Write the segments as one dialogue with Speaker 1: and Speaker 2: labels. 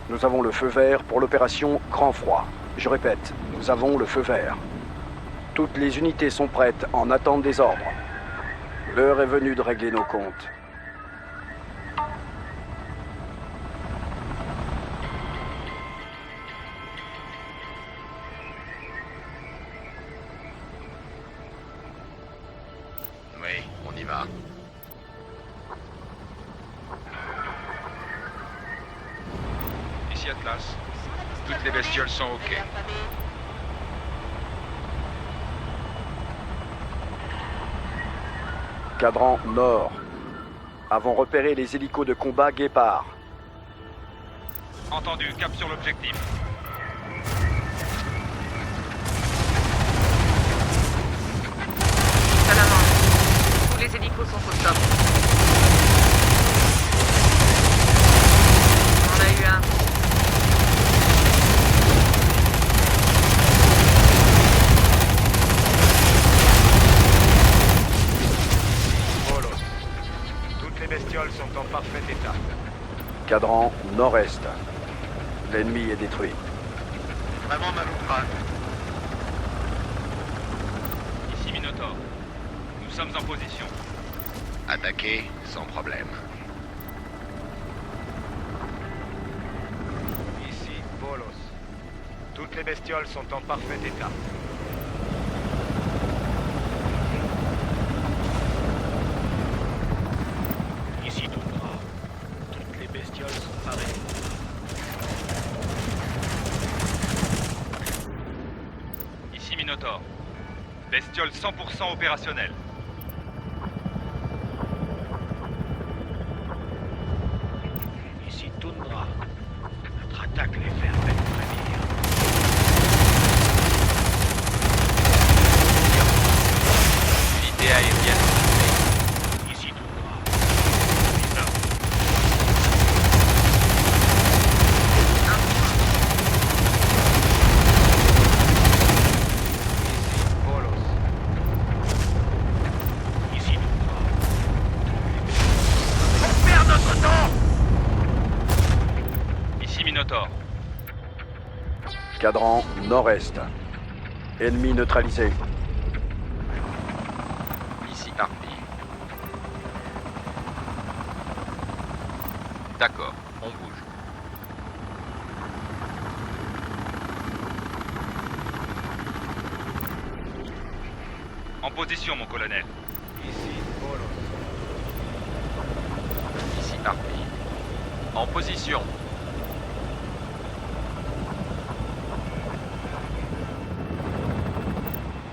Speaker 1: Nous avons le feu vert pour l'opération Grand Froid. Je répète, nous avons le feu vert. Toutes les unités sont prêtes en attente des ordres. L'heure est venue de régler nos comptes.
Speaker 2: Oui, on y va.
Speaker 3: Ici Atlas. Toutes les bestioles sont OK.
Speaker 1: Cadran nord. Avons repéré les hélicos de combat Guépard.
Speaker 3: Entendu, cap sur l'objectif.
Speaker 4: À la main. Tous les hélicos sont au top. On en a eu un.
Speaker 2: Polos. Toutes les bestioles sont en parfait état.
Speaker 1: Cadran nord-est. L'ennemi est détruit.
Speaker 2: Vraiment ma loupe.
Speaker 3: Ici Minotaur. Nous sommes en position.
Speaker 2: Attaquer sans problème. Ici Polos. Toutes les bestioles sont en parfait état. Ici Toundra. Toutes les bestioles sont parées.
Speaker 3: Ici Minotaur. Bestiole 100% opérationnelle.
Speaker 2: Ici Toundra. Notre attaque les fait à peine frémir.
Speaker 3: Unité aérienne.
Speaker 2: Ici Toundra. Ici Polos. Ici Toundra. On perd notre temps!
Speaker 3: Ici Minotaur.
Speaker 1: Cadran nord-est. Ennemi neutralisé.
Speaker 3: Ici Harpie. D'accord, on bouge. En position, mon colonel.
Speaker 2: Ici Polos.
Speaker 3: Ici Harpie. En position.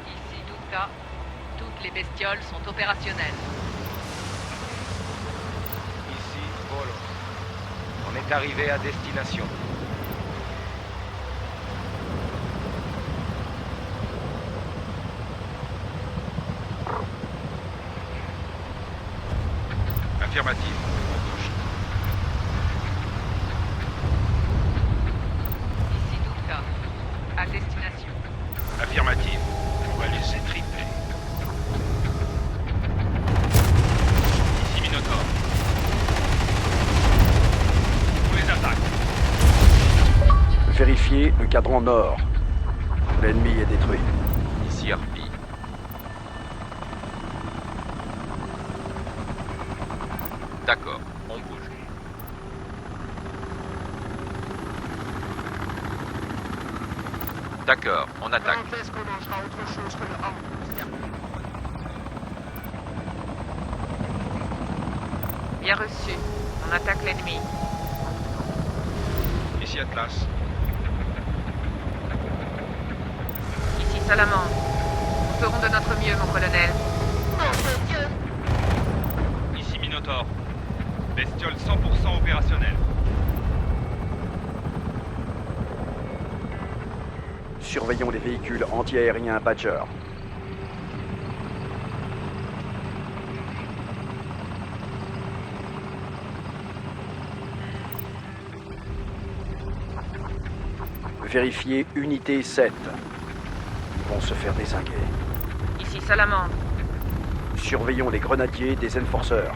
Speaker 4: Ici Douka. Toutes les bestioles sont opérationnelles.
Speaker 2: Ici Polos. On est arrivé à destination.
Speaker 3: Affirmative, on bouge.
Speaker 4: Ici Douka. À destination.
Speaker 3: Affirmative.
Speaker 2: On va les étriper.
Speaker 1: Vérifiez le cadran nord. L'ennemi est détruit.
Speaker 3: Ici Harpy. D'accord, on bouge. D'accord, on attaque.
Speaker 4: Bien reçu. On attaque l'ennemi.
Speaker 3: Ici Atlas.
Speaker 4: Ici Salamandre. Nous ferons de notre mieux, mon colonel.
Speaker 3: Ici Minotaur. Bestiole 100% opérationnelle.
Speaker 1: Surveillons les véhicules anti-aériens Badger. Vérifiez unité 7. Ils vont se faire dézinguer.
Speaker 4: Ici Salamandre.
Speaker 1: Surveillons les grenadiers des Enforcers.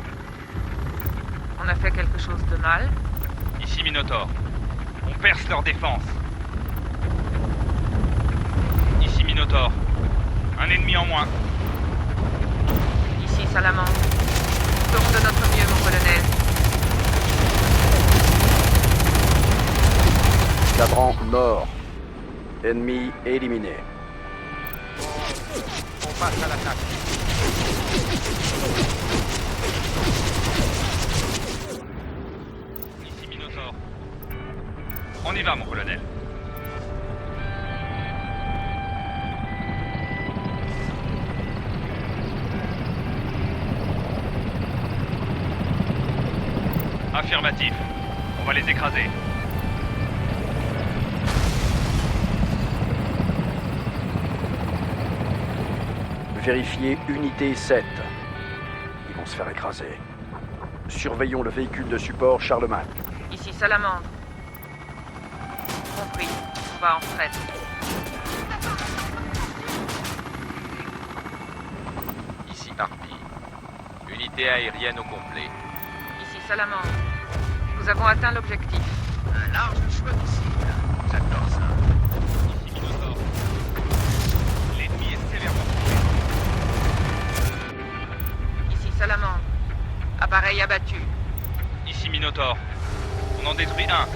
Speaker 4: On a fait quelque chose de mal.
Speaker 3: Ici Minotaur. On perce leur défense. Ici Minotaur. Un ennemi en moins.
Speaker 4: Ici Salamandre. Nous ferons de notre mieux, mon colonel.
Speaker 1: Cadran nord. Ennemi éliminé.
Speaker 3: On passe à l'attaque. Ici Minotaur. On y va, mon colonel. Affirmatif. On va les écraser.
Speaker 1: Vérifiez unité 7. Ils vont se faire écraser. Surveillons le véhicule de support Charlemagne.
Speaker 4: Ici Salamandre. Compris. On va en fret.
Speaker 3: Ici Harpy. Unité aérienne au complet.
Speaker 4: Ici Salamandre. Nous avons atteint l'objectif.
Speaker 2: Un large choix de cible. J'adore ça.
Speaker 3: Ici Minotaur. L'ennemi est sévèrement touché.
Speaker 4: Ici Salamandre. Appareil abattu.
Speaker 3: Ici Minotaur. On en détruit un.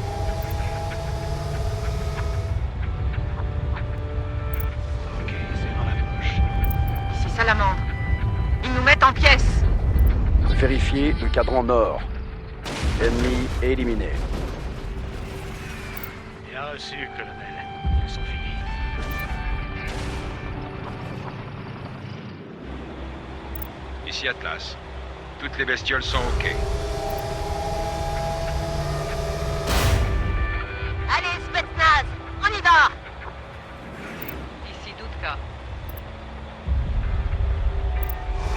Speaker 2: Ok, c'est dans la poche.
Speaker 4: Ici Salamandre. Ils nous mettent en pièces.
Speaker 1: Vérifiez le cadran nord. Ennemi éliminé.
Speaker 2: Bien reçu, colonel. Ils sont finis.
Speaker 3: Ici Atlas. Toutes les bestioles sont OK.
Speaker 5: Allez, Spetsnaz, on y va!
Speaker 4: Ici Doutka.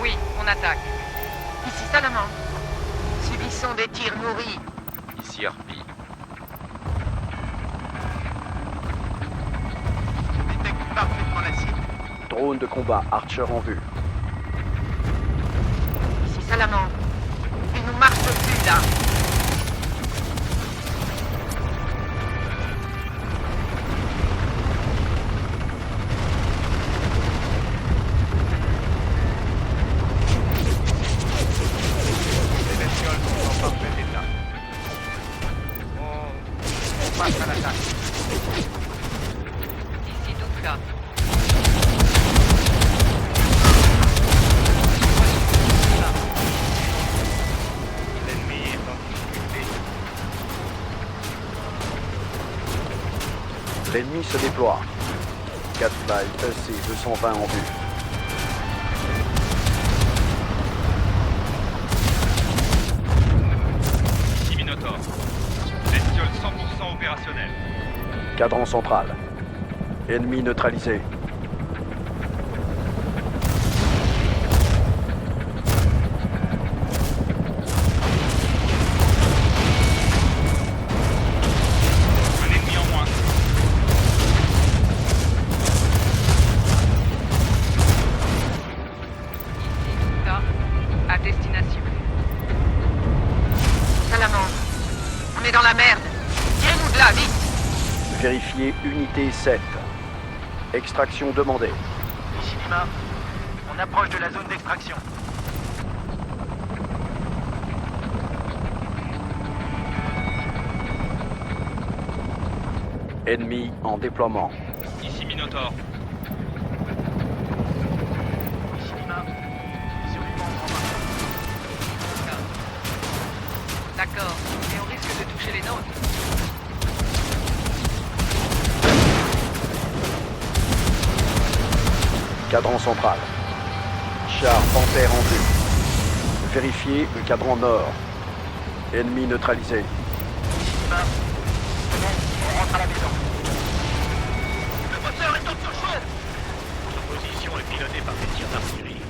Speaker 4: Oui, on attaque. Ici Salamandre.
Speaker 5: Subissons des tirs nourris.
Speaker 3: Ici Harpy.
Speaker 2: Je détecte parfaitement la cible.
Speaker 1: Drone de combat Archer en vue.
Speaker 5: Ici Salamandre. Ils nous marchent dessus, là.
Speaker 2: Les bestioles sont en parfait état. On passe à l'attaque.
Speaker 4: Ici Doutka.
Speaker 2: L'ennemi est en difficulté.
Speaker 1: L'ennemi se déploie. Catfly EC-220 en vue.
Speaker 3: Ici Minotaur. Bestiole 100% opérationnelle.
Speaker 1: Cadran central. Ennemi neutralisé.
Speaker 3: Un ennemi en moins.
Speaker 4: Ici Doutka. À destination.
Speaker 5: Salamandre. On est dans la merde. Tirez-nous de là, vite.
Speaker 1: Vérifiez unité 7. Extraction demandée.
Speaker 6: Ici Lima, on approche de la zone d'extraction.
Speaker 1: Ennemi en déploiement.
Speaker 3: Ici Minotaur.
Speaker 6: Ici Lima, les survivants sont embarqués.
Speaker 5: D'accord, mais on risque de toucher les nôtres.
Speaker 1: Cadran central. Char Panthère en vue. Vérifiez le cadran nord. Ennemi neutralisé.
Speaker 6: Ici Lima, c'est bon, on rentre à la maison. Le moteur est en surchauffe.
Speaker 2: Notre position est pilotée par des tirs d'artillerie.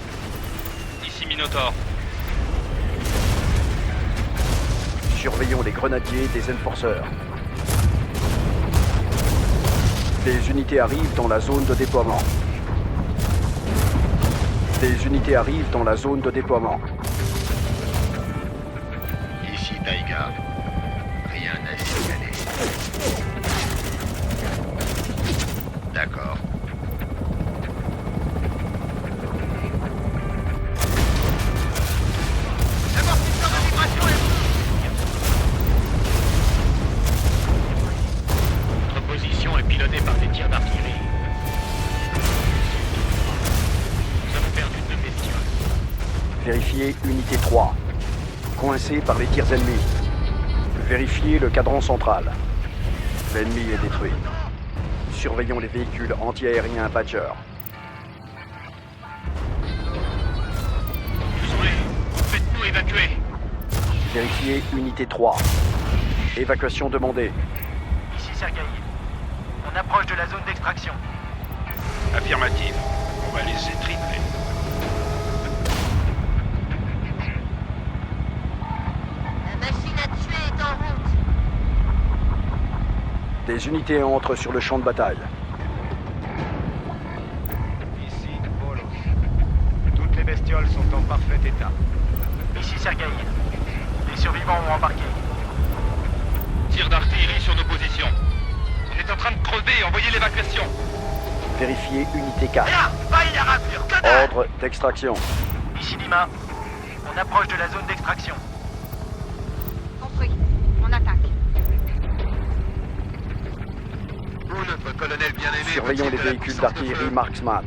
Speaker 3: Ici Minotaur.
Speaker 1: Surveillons les grenadiers des enforceurs. Des unités arrivent dans la zone de déploiement. Des unités arrivent dans la zone de déploiement.
Speaker 7: Ici Taïga. Rien à signaler. D'accord.
Speaker 6: Amortisseur de vibration est
Speaker 2: Notre position est pilotée par des tirs d'artillerie. Nous avons perdu 2 bestioles.
Speaker 1: Vérifiez unité 3. Coincé par les tirs ennemis. Vérifiez le cadran central. L'ennemi est détruit. Surveillons les véhicules anti-aériens Badger.
Speaker 2: Désolé, faites-nous évacuer.
Speaker 1: Vérifiez unité 3. Évacuation demandée.
Speaker 6: Ici Sergueï. On approche de la zone d'extraction.
Speaker 3: Affirmative. On va les étripler.
Speaker 5: La machine à tuer est en route.
Speaker 1: Des unités entrent sur le champ de bataille.
Speaker 6: Ici Bolos. Toutes les bestioles sont en parfait état. Ici Sergueï. Les survivants ont embarqué.
Speaker 3: Tir d'artillerie sur nos positions. On est en train de crever. Envoyez l'évacuation.
Speaker 1: Vérifiez unité 4.
Speaker 6: Là, faille la rafure, que dalle!
Speaker 1: Ordre d'extraction.
Speaker 6: Ici Lima. On approche de la zone d'extraction.
Speaker 5: Compris. On attaque.
Speaker 7: Où notre colonel bien-aimé
Speaker 1: Surveillons les
Speaker 7: veut-il de la
Speaker 1: véhicules
Speaker 7: puissance de
Speaker 1: d'artillerie
Speaker 7: feu?
Speaker 1: Marksman.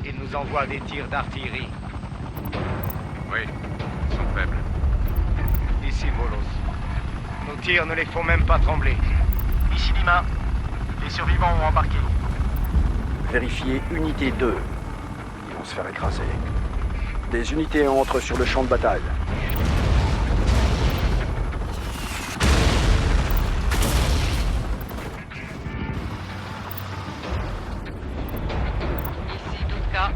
Speaker 6: Il nous envoie des tirs d'artillerie.
Speaker 3: Oui, ils sont faibles.
Speaker 6: Ici Bolos. Nos tirs ne les font même pas trembler. Ici Lima. Les survivants ont embarqué.
Speaker 1: Vérifiez unité 2. Ils vont se faire écraser. Des unités entrent sur le champ de bataille.
Speaker 5: Ici Douka.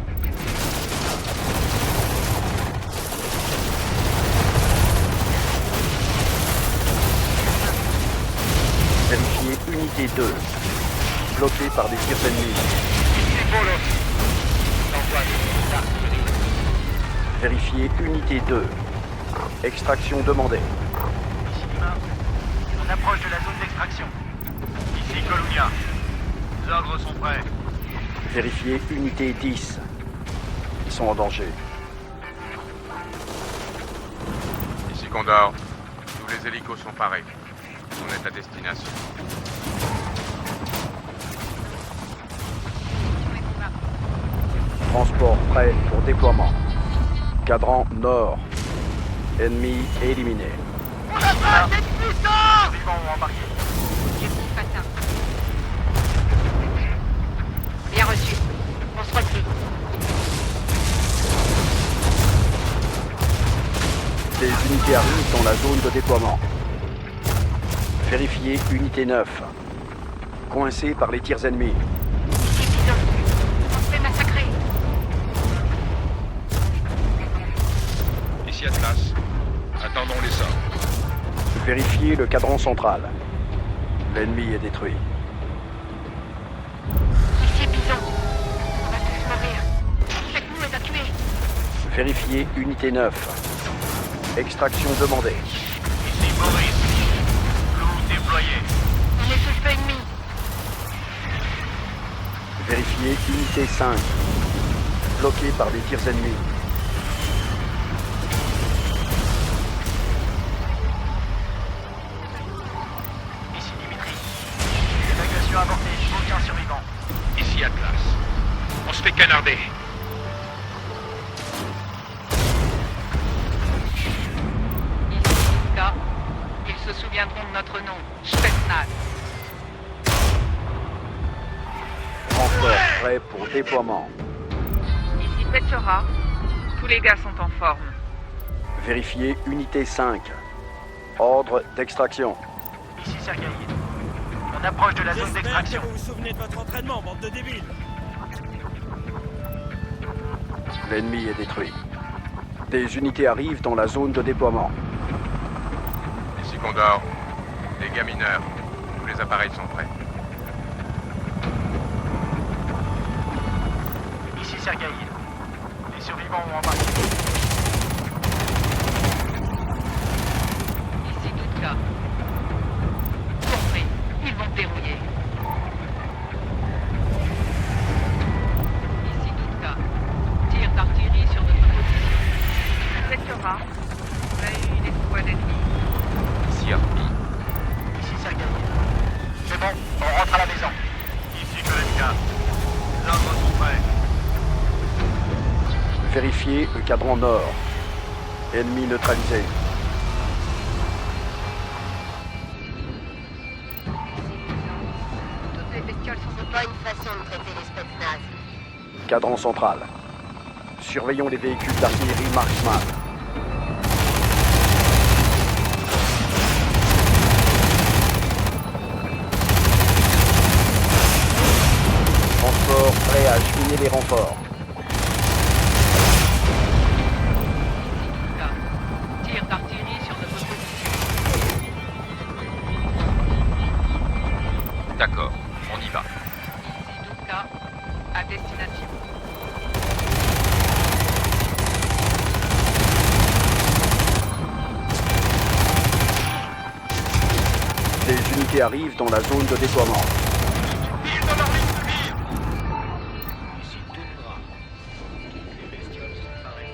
Speaker 1: Vérifiez unité 2. Bloqué par des tirs ennemis.
Speaker 6: Ici Bolos. On envoie des tirs d'artillerie.
Speaker 1: Vérifiez unité 2. Extraction demandée.
Speaker 6: Ici Lima. On approche de la zone d'extraction. Ici Columbia. Les ordres sont prêts.
Speaker 1: Vérifiez unité 10. Ils sont en danger.
Speaker 3: Ici Condor. Tous les hélicos sont parés. On est à destination.
Speaker 1: Transport prêt pour déploiement. Cadran nord. Ennemi éliminé.
Speaker 6: On a pas assez de puissance! Les survivants ont embarqué.
Speaker 5: Objectif atteint. Bien reçu. On se replie.
Speaker 1: Des unités arrivent dans la zone de déploiement. Vérifiez unité 9. Coincé par les tirs ennemis.
Speaker 5: C'est bidon. On se fait massacrer.
Speaker 3: Ici Atlas. Attendons les sorts.
Speaker 1: Vérifiez le cadran central. L'ennemi est détruit.
Speaker 5: Ici Bison. On va tous mourir. Faites-nous évacuer.
Speaker 1: Vérifiez unité 9. Extraction demandée.
Speaker 6: Ici Boris. Loup déployé.
Speaker 5: On est sous le feu ennemi.
Speaker 1: Vérifiez unité 5. Bloqué par des tirs ennemis.
Speaker 6: Ici Dimitri. Évacuation avortée, aucun survivant.
Speaker 3: Ici Atlas. On se fait canarder.
Speaker 4: Ici Iska. Ils se souviendront de notre nom. Spetsnaz.
Speaker 1: Transport prêt pour déploiement.
Speaker 4: Ici Petchora. Tous les gars sont en forme.
Speaker 1: Vérifiez unité 5. Ordre d'extraction.
Speaker 6: Ici Sergueï. On approche de la zone
Speaker 8: J'espère que
Speaker 6: d'extraction.
Speaker 8: vous vous souvenez de votre entraînement, bande de débiles.
Speaker 1: L'ennemi est détruit. Des unités arrivent dans la zone de déploiement.
Speaker 3: Ici Condor. Dégâts mineurs. Tous les appareils sont prêts.
Speaker 6: Ici Sergueï. Les survivants ont embarqué.
Speaker 4: Ici Doutka. Compris. Ils vont dérouiller. Ici Doutka. Tir d'artillerie sur notre position. Petchora. On a eu une escouade ennemie.
Speaker 3: Ici Harpy.
Speaker 6: Ici Sergueï. C'est bon, on rentre à la maison. Ici Kolenka. L'ordre sont prêts.
Speaker 1: Vérifiez le cadran nord. Ennemi neutralisé.
Speaker 5: Toutes les bestioles sont pas une façon de traiter les Spetsnaz.
Speaker 1: Cadran central. Surveillons les véhicules d'artillerie Marksman. Transport prêt à acheminer les renforts.
Speaker 4: Doutka. Tir d'artillerie sur notre position.
Speaker 3: D'accord, on y va.
Speaker 4: Ici Doutka. À destination.
Speaker 1: Des unités arrivent dans la zone de déploiement.
Speaker 2: Ici Toundra. Toutes les bestioles sont parées.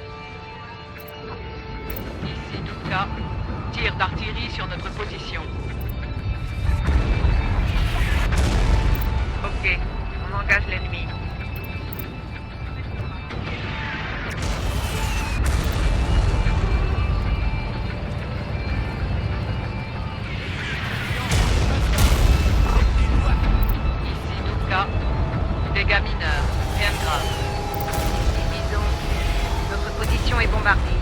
Speaker 4: Ici Doutka. Tir d'artillerie sur notre position. Ok, on engage l'ennemi. Ici Doutka. Dégâts mineurs, rien de grave.
Speaker 5: Disons, notre position est bombardée.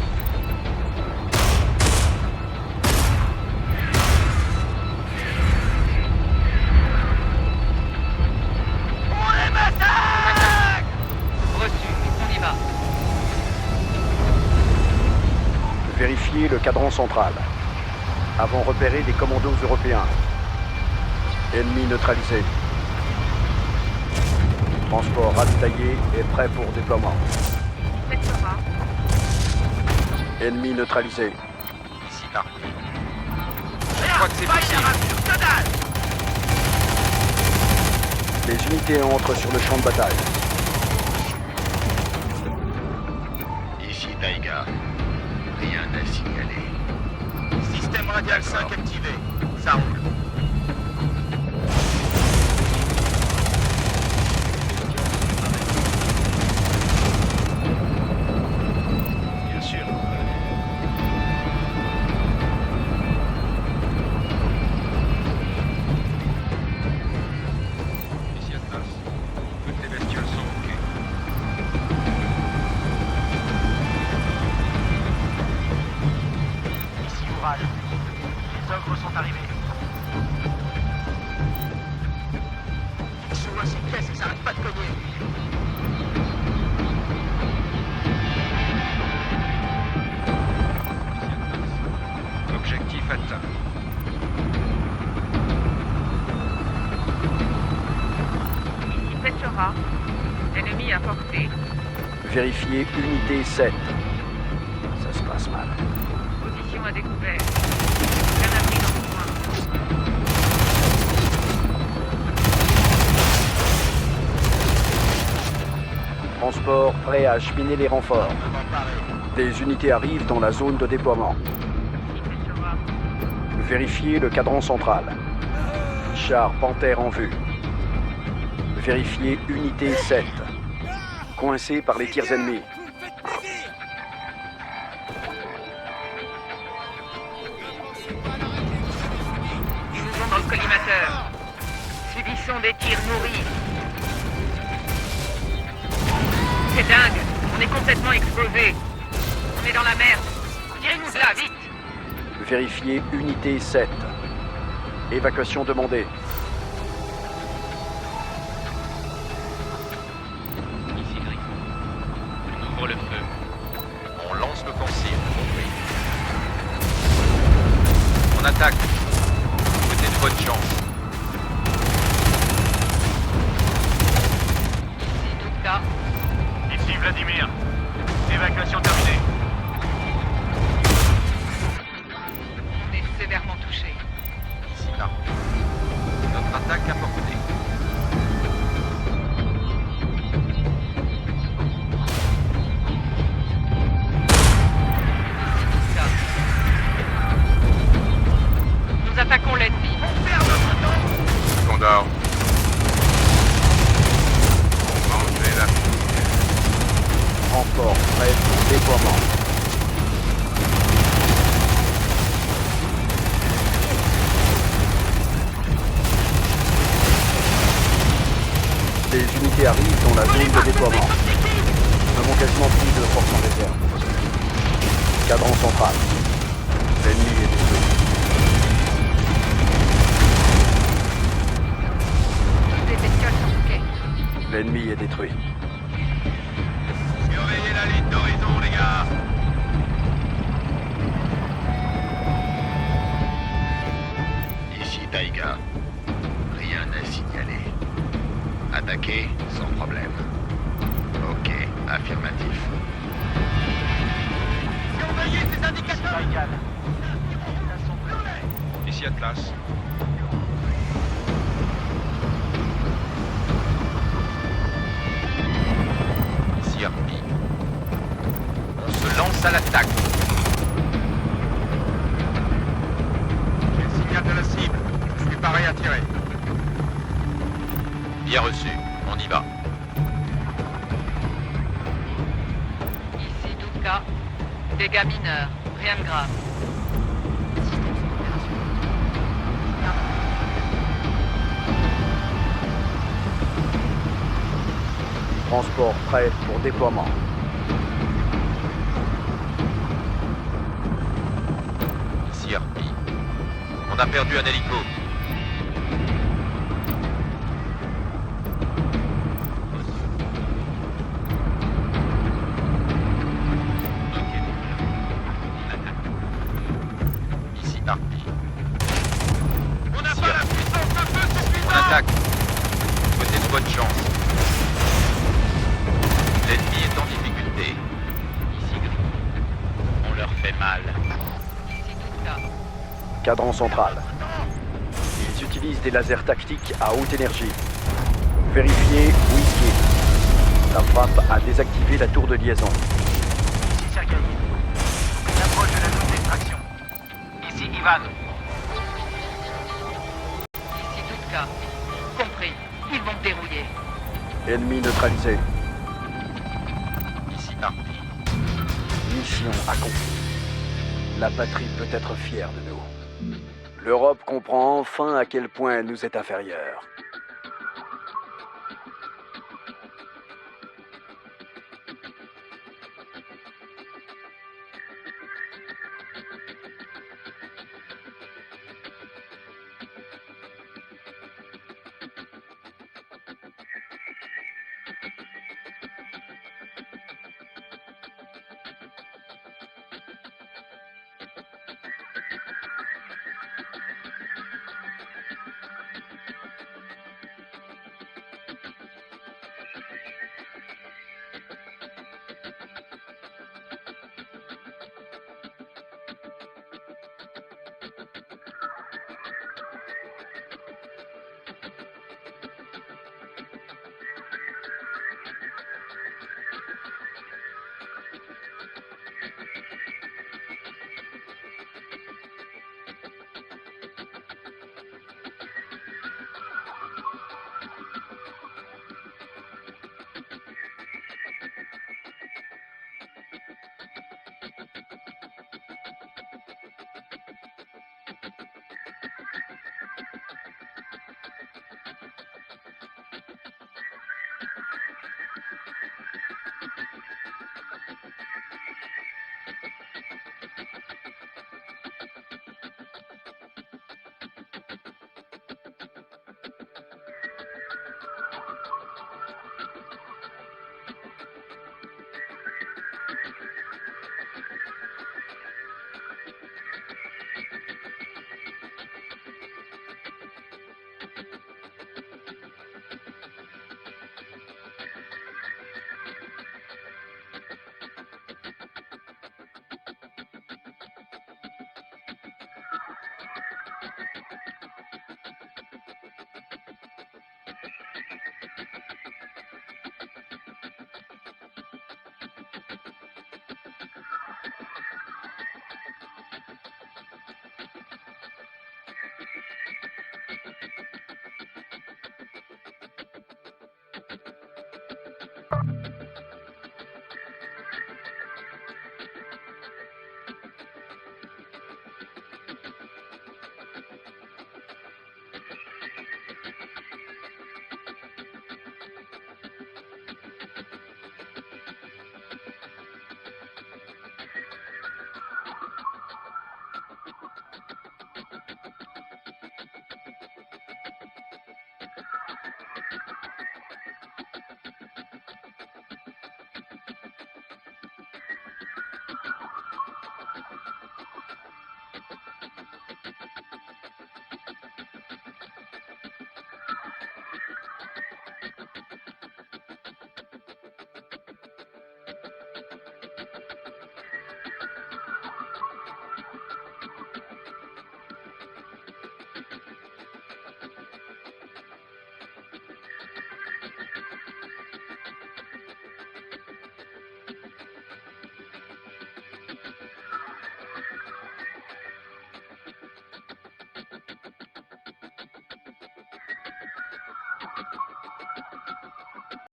Speaker 4: Reçu, on y va.
Speaker 1: Vérifiez le cadran central. Avons repéré des commandos européens. Ennemi neutralisé. Transport ravitaillé et prêt pour déploiement.
Speaker 4: Petchora.
Speaker 1: Ennemi neutralisé.
Speaker 3: Ici Harpy. Je crois que c'est possible.
Speaker 1: Les unités entrent sur le champ de bataille.
Speaker 7: Ici Taiga. Rien à signaler.
Speaker 6: Système radial 5 activé. Ça roule.
Speaker 2: Bien sûr.
Speaker 3: Ici Atlas. Toutes les bestioles sont OK.
Speaker 6: Ici Oural. Les ogres sont arrivés. Fixe-moi ces pièces et ça arrête pas de cogner.
Speaker 3: Objectif atteint.
Speaker 4: Ici Petchora. Ennemi à portée.
Speaker 1: Vérifiez unité 7. Ça se passe mal.
Speaker 4: Position à découvert. Canapé dans le coin.
Speaker 1: Transport prêt à acheminer les renforts. Des unités arrivent dans la zone de déploiement.
Speaker 4: Ici Sora.
Speaker 1: Vérifiez le cadran central. Char Panthère en vue. Vérifiez unité 7. Coincé par les tirs ennemis.
Speaker 4: Mouvons dans le collimateur. Subissons des tirs nourris. C'est dingue. On est complètement exposé. On est dans la merde. Tirez-nous de là, vite.
Speaker 1: Vérifiez unité 7. Évacuation demandée.
Speaker 3: Ici Griffon. On ouvre le feu. On lance le concile, compris. On attaque. Souhaitez de bonne chance.
Speaker 4: Ici Toutka.
Speaker 6: Ici Vladimir. Évacuation terminée.
Speaker 4: On est sévèrement touché.
Speaker 3: Ici là. Notre attaque à portée.
Speaker 4: Toutka. Nous attaquons l'ennemi.
Speaker 3: Condor. Mangez la
Speaker 1: Renfort prêt pour déploiement. Des unités arrivent dans la zone de déploiement. Nous avons quasiment plus de force en réserve. Cadran central. L'ennemi est détruit.
Speaker 4: Toutes les bestioles sont OK.
Speaker 1: L'ennemi est détruit.
Speaker 3: Surveillez la ligne d'horizon, les gars.
Speaker 7: Ici Taïga. Rien à signaler. Attaquer sans problème. Ok, affirmatif.
Speaker 6: Surveillez ces indicateurs.
Speaker 3: Ici Atlas. Ici Harpie. On se lance à l'attaque.
Speaker 6: J'ai le signal de la cible. Je suis paré à tirer.
Speaker 3: Bien reçu. On y va.
Speaker 4: Ici Toutka. Dégâts mineurs. Rien de grave.
Speaker 1: Transport prêt pour déploiement.
Speaker 3: Ici Harpie. On a perdu un hélico. Ok, on attaque. Ici Harpie.
Speaker 6: On n'a pas la puissance de feu
Speaker 3: On
Speaker 6: suffisante.
Speaker 3: attaque. Souhaitez de bonne chance. L'ennemi est en difficulté. Ici Griffon. On leur fait mal.
Speaker 4: Ici Toutka.
Speaker 1: Cadran central. Ils utilisent des lasers tactiques à haute énergie. Vérifiez Whisky. La frappe a désactivé la tour de liaison.
Speaker 6: Ici Sergei. On approche de la zone d'extraction. Ici Ivan.
Speaker 4: Ici Toutka. Compris. Ils vont me dérouiller.
Speaker 1: Ennemi neutralisé.
Speaker 3: Ici Harpie.
Speaker 1: Mission accomplie. La patrie peut être fière de nous. L'Europe comprend enfin à quel point elle nous est inférieure.